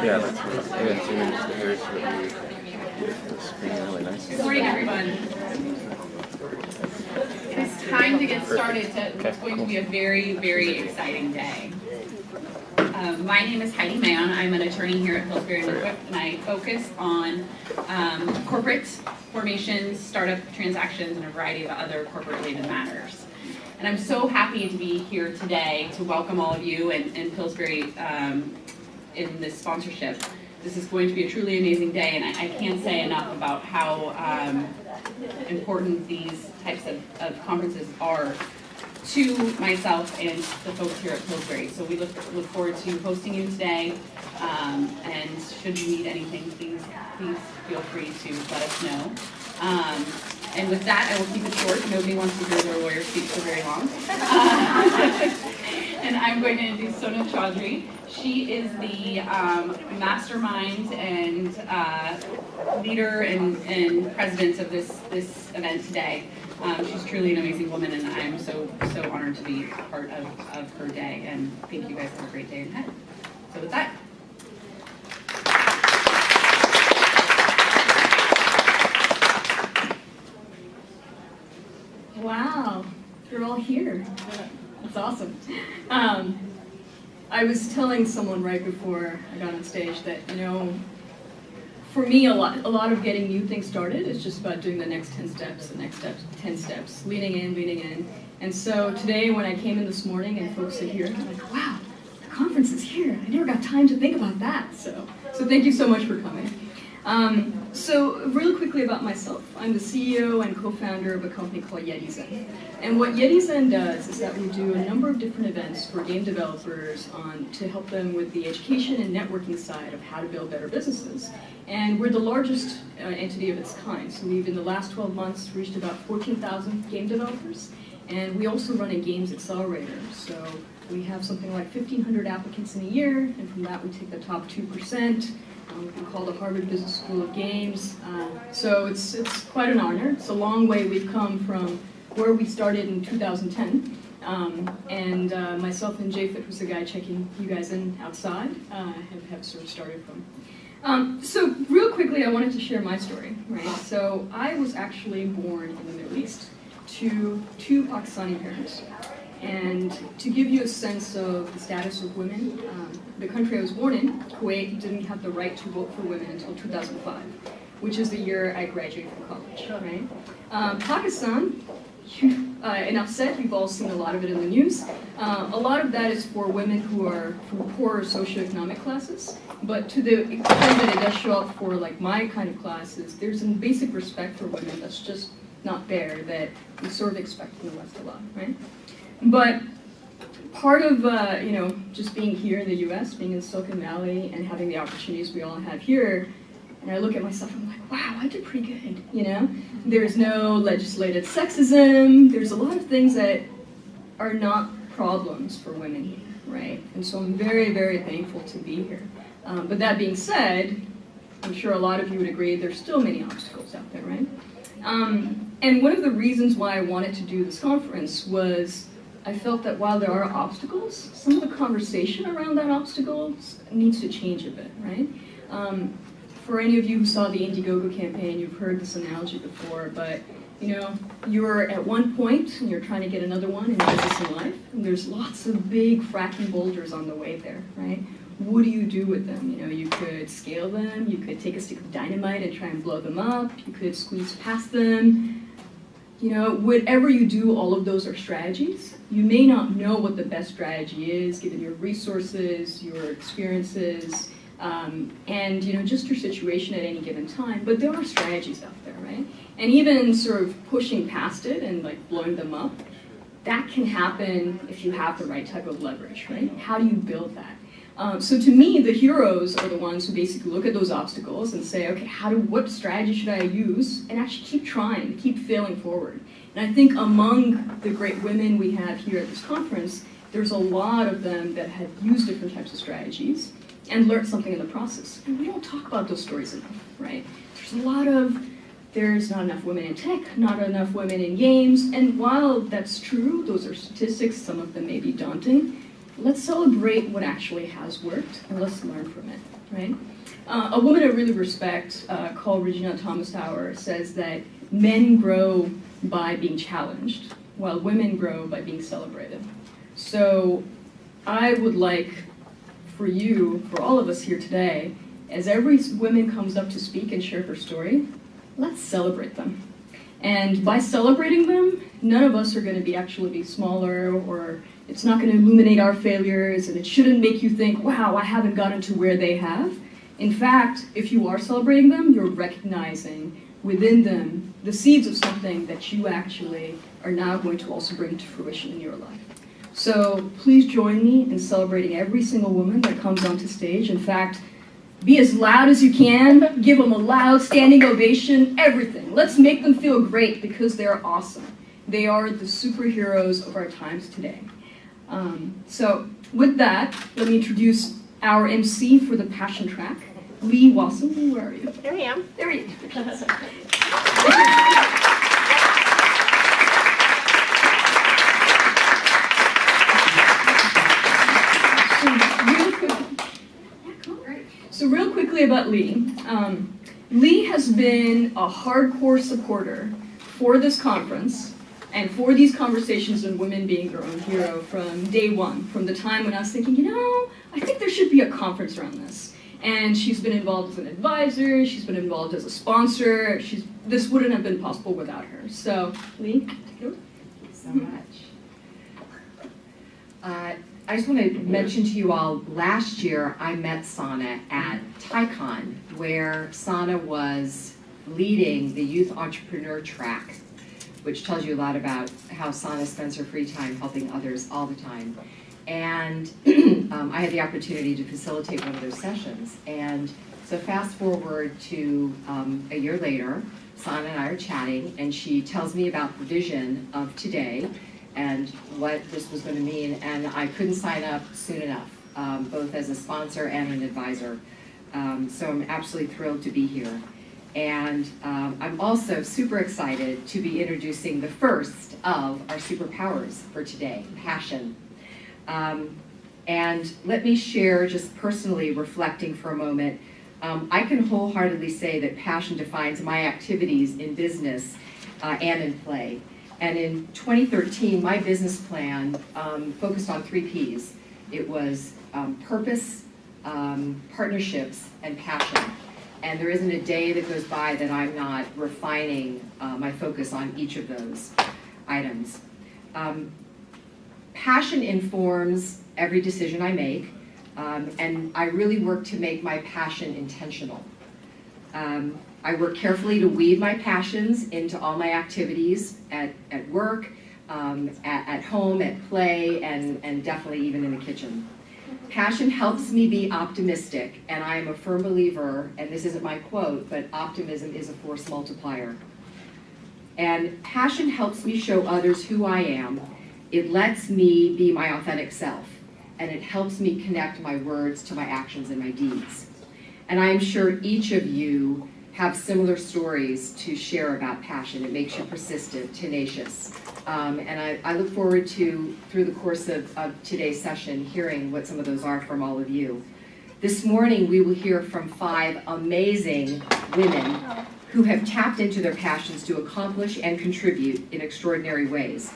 Yeah, that's good. Maybe zoom into here so that the screen really nice. Good morning, everyone. It is time to get started. It's going to be a very, very exciting day. My name is Heidi Mayon. I'm an attorney here at Pillsbury & Equip, and I focus on corporate formations, startup transactions, and a variety of other corporate-related matters. And I'm so happy to be here today to welcome all of you and Pillsbury in this sponsorship. This is going to be a truly amazing day, and I can't say enough about how important these types of conferences are to myself and the folks here at Pillsbury. So we look forward to hosting you today, and should you need anything, please feel free to let us know. And with that, I will keep it short. Nobody wants to hear their lawyer speak for very long. And I'm going to introduce Sona Chaudhry. She is the mastermind and leader and president of this event today. She's truly an amazing woman, and I'm so honored to be part of her day. And thank you guys. Have a great day ahead. So with that. Wow, you're all here. That's awesome. I was telling someone right before I got on stage that, for me, a lot of getting new things started is just about doing the next 10 steps, 10 steps, leaning in. And so today when I came in this morning and folks are here, I'm like, wow, the conference is here. I never got time to think about that. So thank you so much for coming. So real quickly about myself, I'm the CEO and co-founder of a company called YetiZen. And what YetiZen does is that we do a number of different events for game developers to help them with the education and networking side of how to build better businesses. And we're the largest entity of its kind. So we've, in the last 12 months, reached about 14,000 game developers. And we also run a games accelerator. So we have something like 1,500 applicants in a year, and from that we take the top 2%. We've been called the Harvard Business School of Games. So it's quite an honor. It's a long way we've come from where we started in 2010. And myself and Japhet, who's the guy checking you guys in outside, have sort of started from. So real quickly, I wanted to share my story, right? So I was actually born in the Middle East to two Pakistani parents. And to give you a sense of the status of women, the country I was born in, Kuwait, didn't have the right to vote for women until 2005, which is the year I graduated from college, right? Pakistan, enough said, you've all seen a lot of it in the news. A lot of that is for women who are from poorer socioeconomic classes, but to the extent that it does show up for like my kind of classes, there's a basic respect for women that's just not there that we sort of expect in the West a lot, right? But part of, just being here in the US, being in Silicon Valley and having the opportunities we all have here, and I look at myself and I'm like, wow, I did pretty good, There's no legislated sexism. There's a lot of things that are not problems for women here, right? And so I'm very, very thankful to be here. But that being said, I'm sure a lot of you would agree there's still many obstacles out there, right? And one of the reasons why I wanted to do this conference was I felt that while there are obstacles, some of the conversation around that obstacles needs to change a bit, right? For any of you who saw the Indiegogo campaign, you've heard this analogy before, but you're at one point and you're trying to get another one in business and life, and there's lots of big fracking boulders on the way there, right? What do you do with them? You could scale them, you could take a stick of dynamite and try and blow them up, you could squeeze past them. Whatever you do, all of those are strategies. You may not know what the best strategy is, given your resources, your experiences, and just your situation at any given time, but there are strategies out there, right? And even sort of pushing past it and like blowing them up, that can happen if you have the right type of leverage, right? How do you build that? So to me, the heroes are the ones who basically look at those obstacles and say, okay, what strategy should I use? And actually keep trying, keep failing forward. And I think among the great women we have here at this conference, there's a lot of them that have used different types of strategies and learned something in the process. And we don't talk about those stories enough, right? There's not enough women in tech, not enough women in games, and while that's true, those are statistics, some of them may be daunting, let's celebrate what actually has worked, and let's learn from it. right? A woman I really respect, called Regina Thomas Tower, says that men grow by being challenged, while women grow by being celebrated. So I would like for you, for all of us here today, as every woman comes up to speak and share her story, let's celebrate them. And by celebrating them, none of us are going to be actually be smaller, or it's not going to illuminate our failures, and it shouldn't make you think, wow, I haven't gotten to where they have. In fact, if you are celebrating them, you're recognizing within them the seeds of something that you actually are now going to also bring to fruition in your life. So please join me in celebrating every single woman that comes onto stage. In fact, be as loud as you can, give them a loud standing ovation, everything. Let's make them feel great because they're awesome. They are the superheroes of our times today. So with that, let me introduce our MC for the Passion track, Lee Wasson. Where are you? There I am. There you So real quickly about Lee. Lee has been a hardcore supporter for this conference and for these conversations on women being their own hero from day one, from the time when I was thinking, I think there should be a conference around this. And she's been involved as an advisor, she's been involved as a sponsor, this wouldn't have been possible without her. So, Lee, take it over. Thank you so much. I just want to mention to you all, last year I met Sana at TyCon, where Sana was leading the Youth Entrepreneur track, which tells you a lot about how Sana spends her free time helping others all the time. And I had the opportunity to facilitate one of those sessions. And so fast forward to a year later, Sana and I are chatting, and she tells me about the vision of today and what this was going to mean, and I couldn't sign up soon enough, both as a sponsor and an advisor. So I'm absolutely thrilled to be here. And I'm also super excited to be introducing the first of our superpowers for today, passion. And let me share, just personally reflecting for a moment, I can wholeheartedly say that passion defines my activities in business and in play. And in 2013, my business plan focused on 3 Ps. It was purpose, partnerships, and passion. And there isn't a day that goes by that I'm not refining my focus on each of those items. Passion informs every decision I make, and I really work to make my passion intentional. I work carefully to weave my passions into all my activities at work, at home, at play, and definitely even in the kitchen. Passion helps me be optimistic, and I am a firm believer, and this isn't my quote, but optimism is a force multiplier. And passion helps me show others who I am. It lets me be my authentic self, and it helps me connect my words to my actions and my deeds. And I am sure each of you have similar stories to share about passion. It makes you persistent, tenacious. And I look forward to, through the course of today's session, hearing what some of those are from all of you. This morning, we will hear from 5 amazing women who have tapped into their passions to accomplish and contribute in extraordinary ways.